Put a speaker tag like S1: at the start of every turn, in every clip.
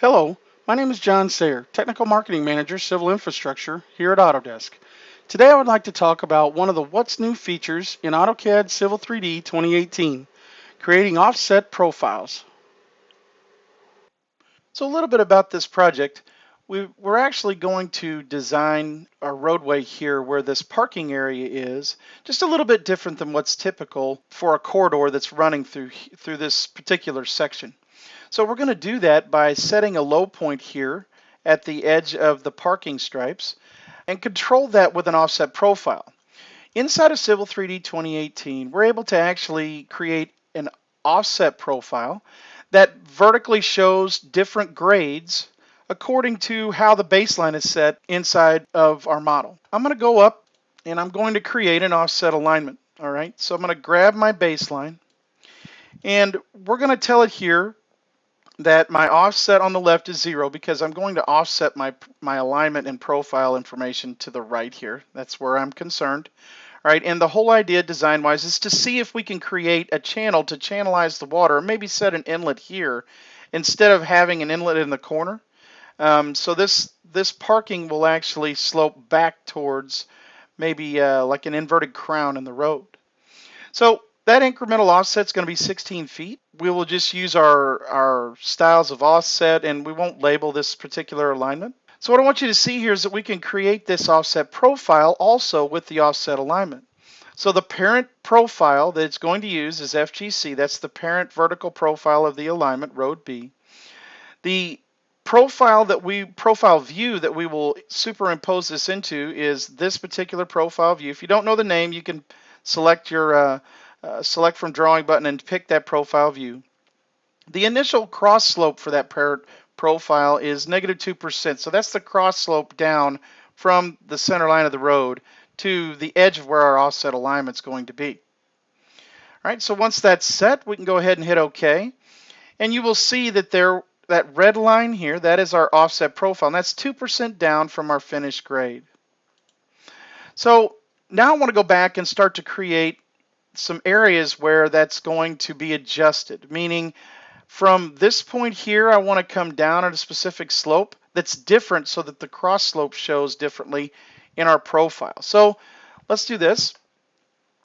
S1: Hello, my name is John Sayer, Technical Marketing Manager, Civil Infrastructure here at Autodesk. Today I would like to talk about one of the What's New features in AutoCAD Civil 3D 2018, creating offset profiles. So a little bit about this project. We're actually going to design our roadway here where this parking area is, just a little bit different than what's typical for a corridor that's running through this particular section. So we're going to do that by setting a low point here at the edge of the parking stripes and control that with an offset profile. Inside of Civil 3D 2018, we're able to actually create an offset profile that vertically shows different grades according to how the baseline is set inside of our model. I'm going to go up and I'm going to create an offset alignment. All right, so I'm going to grab my baseline and we're going to tell it here that my offset on the left is 0 because I'm going to offset my alignment and profile information to the right here. That's where I'm concerned. All right, and the whole idea design-wise is to see if we can create a channel to channelize the water, or maybe set an inlet here instead of having an inlet in the corner. So this parking will actually slope back towards maybe like an inverted crown in the road. So that incremental offset is going to be 16 feet. We will just use our styles of offset and we won't label this particular alignment. So what I want you to see here is that we can create this offset profile also with the offset alignment. So the parent profile that it's going to use is FGC. That's the parent vertical profile of the alignment, road B. The profile view that we will superimpose this into is this particular profile view. If you don't know the name, you can select your select from drawing button and pick that profile view. The initial cross slope for that parent profile is -2%. So that's the cross slope down from the center line of the road to the edge of where our offset alignment is going to be. All right, so once that's set, we can go ahead and hit OK. And you will see that that red line here, that is our offset profile. And that's 2% down from our finished grade. So now I want to go back and start to create some areas where that's going to be adjusted, meaning from this point here, I want to come down at a specific slope that's different so that the cross slope shows differently in our profile. So let's do this.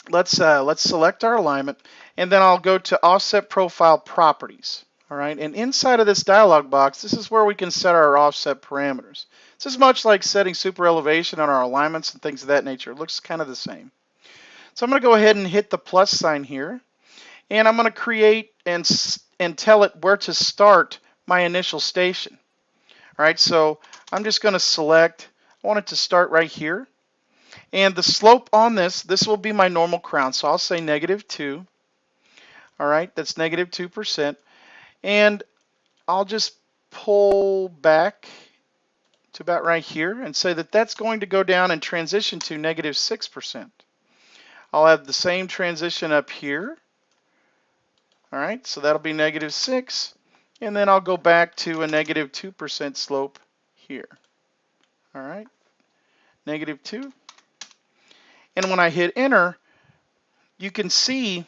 S1: Let's select our alignment, and then I'll go to Offset Profile Properties. All right, and inside of this dialog box, this is where we can set our offset parameters. This is much like setting super elevation on our alignments and things of that nature. It looks kind of the same. So I'm going to go ahead and hit the plus sign here, and I'm going to create and tell it where to start my initial station. All right, so I'm just going to select, I want it to start right here. And the slope on this will be my normal crown. So I'll say -2. All right, that's -2%. And I'll just pull back to about right here and say that that's going to go down and transition to -6%. I'll have the same transition up here. All right, so that'll be -6, and then I'll go back to a -2% slope here. All right, -2. And when I hit enter, you can see,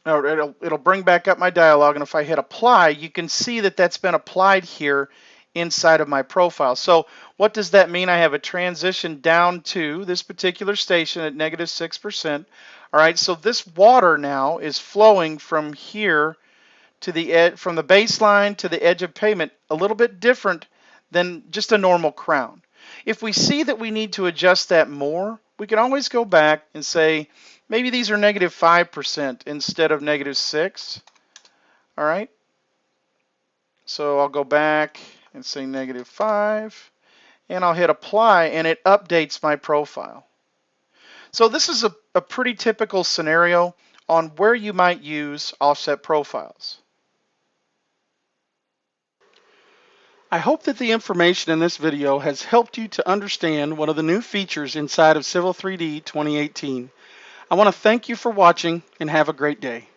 S1: or it'll bring back up my dialog, and if I hit apply, you can see that that's been applied here inside of my profile. So what does that mean? I have a transition down to this particular station at -6%. All right, so this water now is flowing from here to the edge, from the baseline to the edge of pavement, a little bit different than just a normal crown. If we see that we need to adjust that more, we can always go back and say, maybe these are -5% instead of -6. All right, so I'll go back and say -5, and I'll hit apply, and it updates my profile. So this is a pretty typical scenario on where you might use offset profiles. I hope that the information in this video has helped you to understand one of the new features inside of Civil 3D 2018. I want to thank you for watching and have a great day.